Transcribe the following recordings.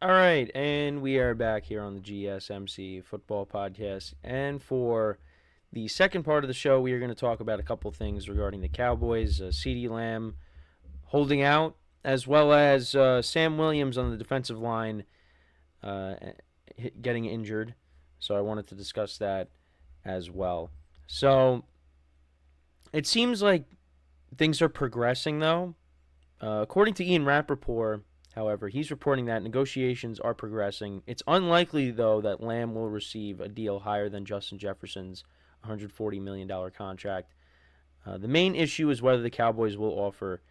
All right, and we are back here on the GSMC Football Podcast. And for the second part of the show, we are going to talk about a couple things regarding the Cowboys, CeeDee Lamb holding out, as well as Sam Williams on the defensive line uh, getting injured. So I wanted to discuss that as well. So it seems like things are progressing, though. According to Ian Rappaport, however, he's reporting that negotiations are progressing. It's unlikely, though, that Lamb will receive a deal higher than Justin Jefferson's $140 million contract. The main issue is whether the Cowboys will offer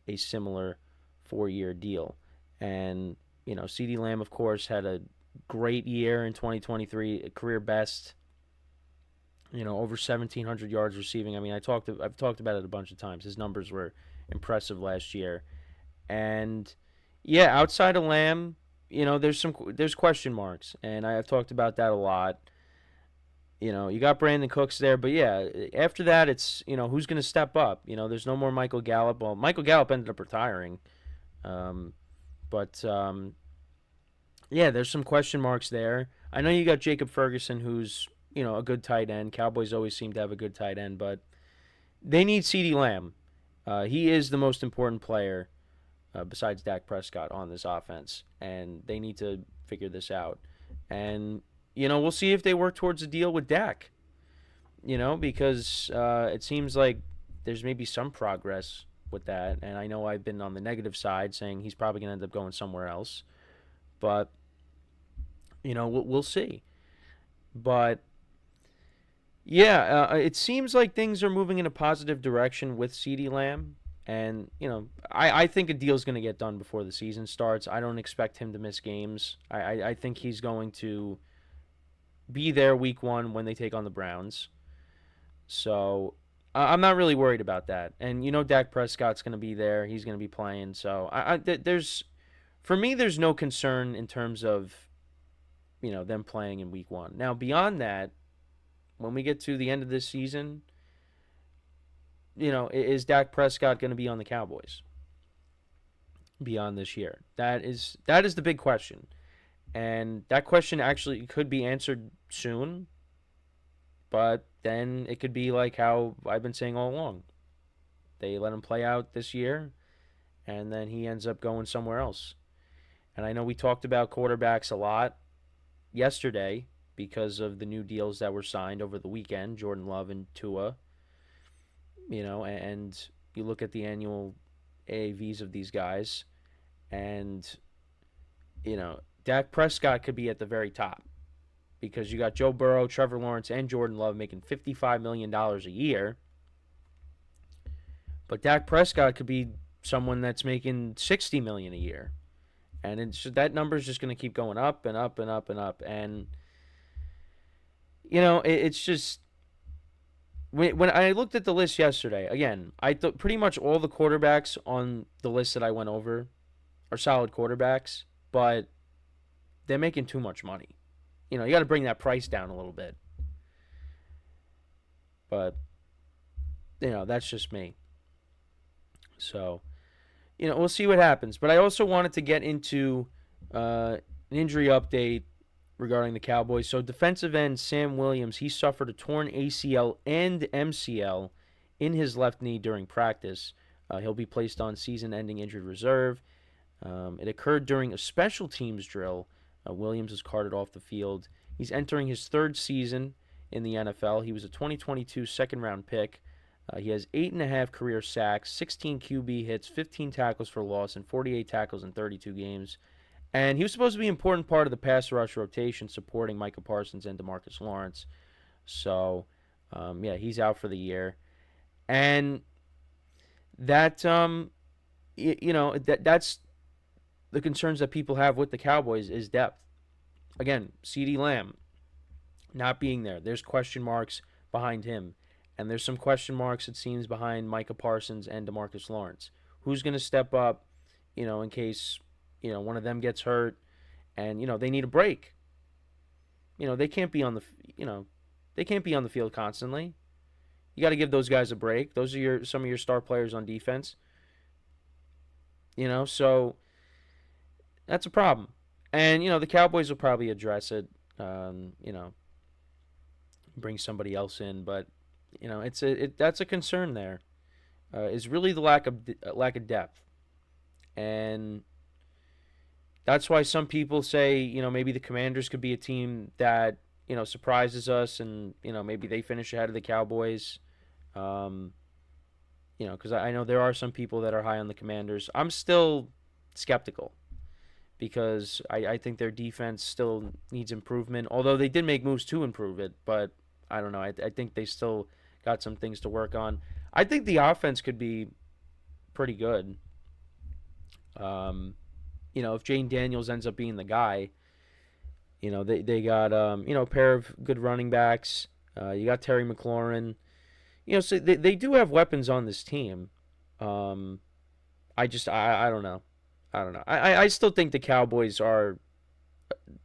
a similar 4-year deal. And, CeeDee Lamb, of course, had a great year in 2023, a career best, over 1,700 yards receiving. I mean, I've talked about it a bunch of times. His numbers were impressive last year. And yeah, outside of Lamb, there's question marks, and I've talked about that a lot. You got Brandon Cooks there, but yeah, after that, it's who's going to step up. There's no more Michael Gallup. Well, Michael Gallup ended up retiring, um, but yeah, there's some question marks there. I know you got Jacob Ferguson, who's a good tight end. Cowboys always seem to have a good tight end, but they need CeeDee Lamb. He is the most important player besides Dak Prescott on this offense, and they need to figure this out. And we'll see if they work towards a deal with Dak. Because it seems like there's maybe some progress with that, and I know I've been on the negative side saying he's probably going to end up going somewhere else, but we'll see. But yeah, it seems like things are moving in a positive direction with CeeDee Lamb. And, I think a deal's going to get done before the season starts. I don't expect him to miss games. I think he's going to be there week 1 when they take on the Browns. So I'm not really worried about that. And, Dak Prescott's going to be there. He's going to be playing. So for me, there's no concern in terms of, them playing in week 1. Now, beyond that, when we get to the end of this season, is Dak Prescott going to be on the Cowboys beyond this year? That is the big question. And that question actually could be answered soon, but then it could be like how I've been saying all along. They let him play out this year, and then he ends up going somewhere else. And I know we talked about quarterbacks a lot yesterday because of the new deals that were signed over the weekend, Jordan Love and Tua. And you look at the annual AAVs of these guys, and, Dak Prescott could be at the very top because you got Joe Burrow, Trevor Lawrence, and Jordan Love making $55 million a year. But Dak Prescott could be someone that's making $60 million a year. And that number is just going to keep going up and up and up and up. And, it's just... When I looked at the list yesterday, again, I thought pretty much all the quarterbacks on the list that I went over are solid quarterbacks, but they're making too much money. You got to bring that price down a little bit. But, that's just me. So, we'll see what happens. But I also wanted to get into an injury update regarding the Cowboys. So defensive end Sam Williams, he suffered a torn ACL and MCL in his left knee during practice. He'll be placed on season-ending injured reserve. It occurred during a special teams drill. Williams was carted off the field. He's entering his 3rd season in the NFL. He was a 2022 second-round pick. He has 8.5 career sacks, 16 QB hits, 15 tackles for loss, and 48 tackles in 32 games. And he was supposed to be an important part of the pass rush rotation, supporting Micah Parsons and DeMarcus Lawrence. So, yeah, he's out for the year. And that, that's the concerns that people have with the Cowboys is depth. Again, CeeDee Lamb not being there. There's question marks behind him. And there's some question marks, it seems, behind Micah Parsons and DeMarcus Lawrence. Who's going to step up, in case... one of them gets hurt, and they need a break. They can't be on the field constantly. You got to give those guys a break. Those are some of your star players on defense. So that's a problem. And, the Cowboys will probably address it, bring somebody else in. But, that's a concern there, is really the lack of depth. And that's why some people say, maybe the Commanders could be a team that, surprises us and, maybe they finish ahead of the Cowboys. Because I know there are some people that are high on the Commanders. I'm still skeptical because I think their defense still needs improvement, although they did make moves to improve it. But I don't know. I think they still got some things to work on. I think the offense could be pretty good. If Jane Daniels ends up being the guy, they got a pair of good running backs. You got Terry McLaurin. So they do have weapons on this team. I don't know. I don't know. I still think the Cowboys are,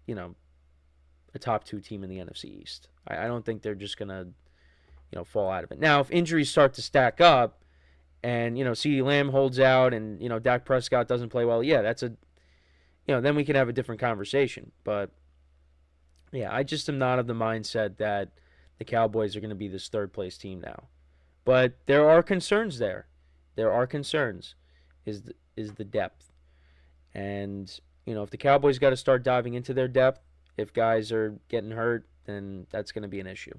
a top 2 team in the NFC East. I don't think they're just gonna, fall out of it. Now, if injuries start to stack up, and CeeDee Lamb holds out, and Dak Prescott doesn't play well, yeah, then we can have a different conversation. But yeah, I just am not of the mindset that the Cowboys are going to be this third place team now. But there are concerns there. There are concerns. Is the depth. And, if the Cowboys got to start diving into their depth, if guys are getting hurt, then that's going to be an issue.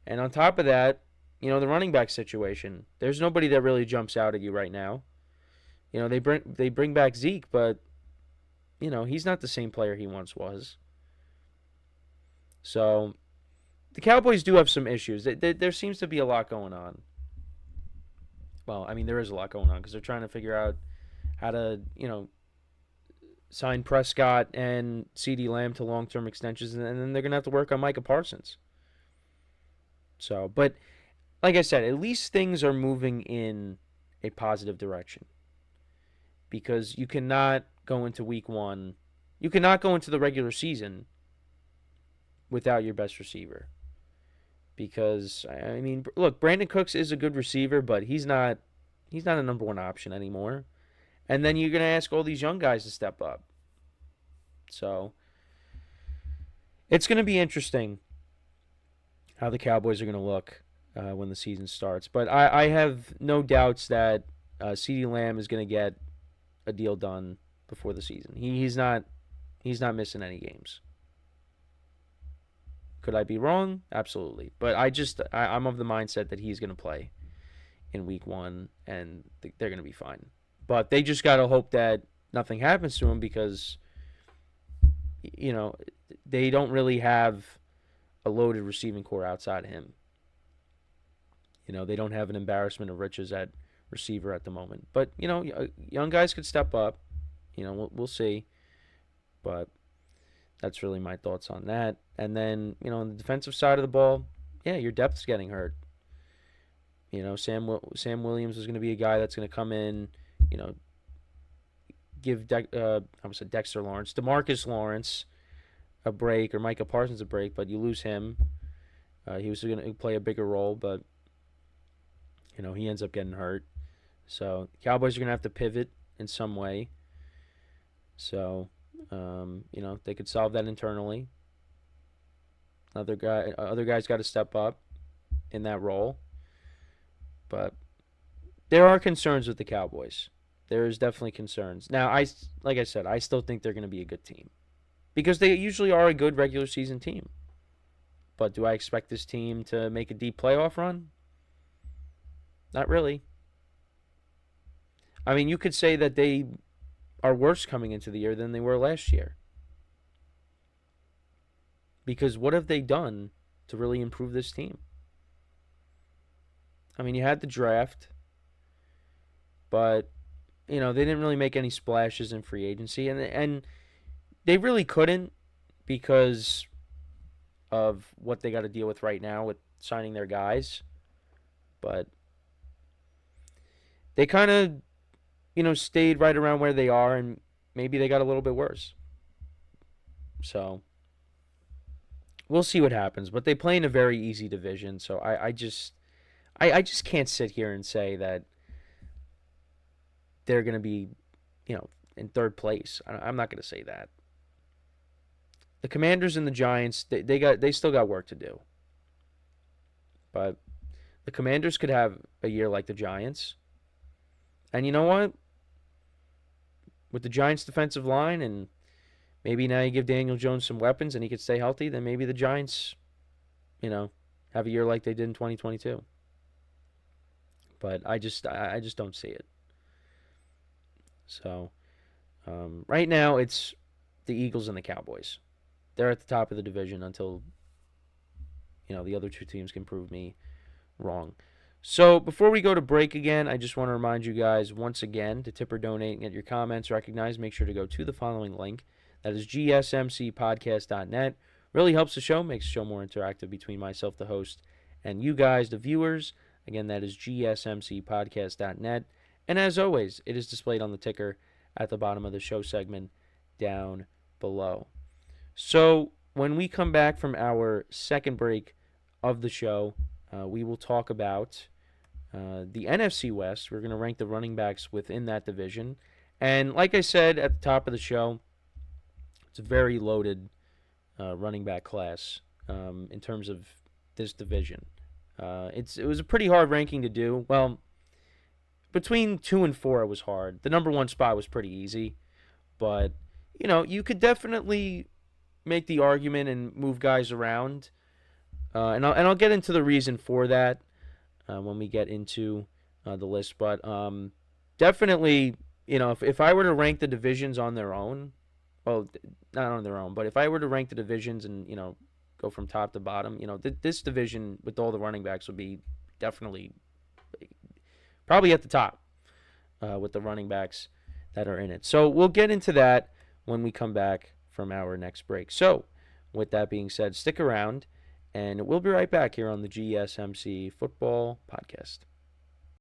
And on top of that, the running back situation. There's nobody that really jumps out at you right now. They bring back Zeke, but, he's not the same player he once was. So the Cowboys do have some issues. There seems to be a lot going on. Well, I mean, there is a lot going on because they're trying to figure out how to, sign Prescott and CeeDee Lamb to long-term extensions, and then they're going to have to work on Micah Parsons. So, but like I said, at least things are moving in a positive direction because you cannot go into week 1. You cannot go into the regular season without your best receiver. Because, I mean, look, Brandon Cooks is a good receiver, but he's not a number 1 option anymore. And then you're going to ask all these young guys to step up. So, it's going to be interesting how the Cowboys are going to look when the season starts. But I have no doubts that CeeDee Lamb is going to get a deal done before the season. He's not missing any games. Could I be wrong? Absolutely. But I'm of the mindset that he's going to play in week 1, and they're going to be fine. But they just got to hope that nothing happens to him because, they don't really have a loaded receiving core outside of him. They don't have an embarrassment of riches at receiver at the moment. But, young guys could step up. We'll see. But that's really my thoughts on that. And then, on the defensive side of the ball, yeah, your depth's getting hurt. Sam Williams is going to be a guy that's going to come in, give Dexter Lawrence, DeMarcus Lawrence a break, or Micah Parsons a break, but you lose him. He was going to play a bigger role, but, he ends up getting hurt. So, Cowboys are going to have to pivot in some way. So, they could solve that internally. Other guys got to step up in that role. But there are concerns with the Cowboys. There is definitely concerns. Now, like I said, I still think they're going to be a good team because they usually are a good regular season team. But do I expect this team to make a deep playoff run? Not really. I mean, you could say that they are worse coming into the year than they were last year. Because what have they done to really improve this team? I mean, you had the draft, but, they didn't really make any splashes in free agency. And they really couldn't because of what they got to deal with right now with signing their guys. But they kind of, stayed right around where they are, and maybe they got a little bit worse. So we'll see what happens. But they play in a very easy division, so I just can't sit here and say that they're going to be, in third place. I'm not going to say that. the Commanders and the Giants, they still got work to do. But the Commanders could have a year like the Giants. And you know what? With the Giants' defensive line, and maybe now you give Daniel Jones some weapons and he could stay healthy, then maybe the Giants, have a year like they did in 2022. But I just don't see it. So right now it's the Eagles and the Cowboys. They're at the top of the division until the other two teams can prove me wrong. So before we go to break again, I just want to remind you guys once again to tip or donate and get your comments recognized. Make sure to go to the following link. That is GSMCPodcast.net. Really helps the show, makes the show more interactive between myself, the host, and you guys, the viewers. Again, that is GSMCPodcast.net. And as always, it is displayed on the ticker at the bottom of the show segment down below. So when we come back from our second break of the show, we will talk about the NFC West. We're going to rank the running backs within that division. And like I said at the top of the show, it's a very loaded running back class in terms of this division. It was a pretty hard ranking to do. Well, between 2 and 4, it was hard. The number 1 spot was pretty easy. But, you could definitely make the argument and move guys around. And I'll get into the reason for that when we get into the list. But definitely, if I were to rank the divisions on their own, well, not on their own, but if I were to rank the divisions and, go from top to bottom, this division with all the running backs would be definitely probably at the top with the running backs that are in it. So we'll get into that when we come back from our next break. So with that being said, stick around. And we'll be right back here on the GSMC Football Podcast.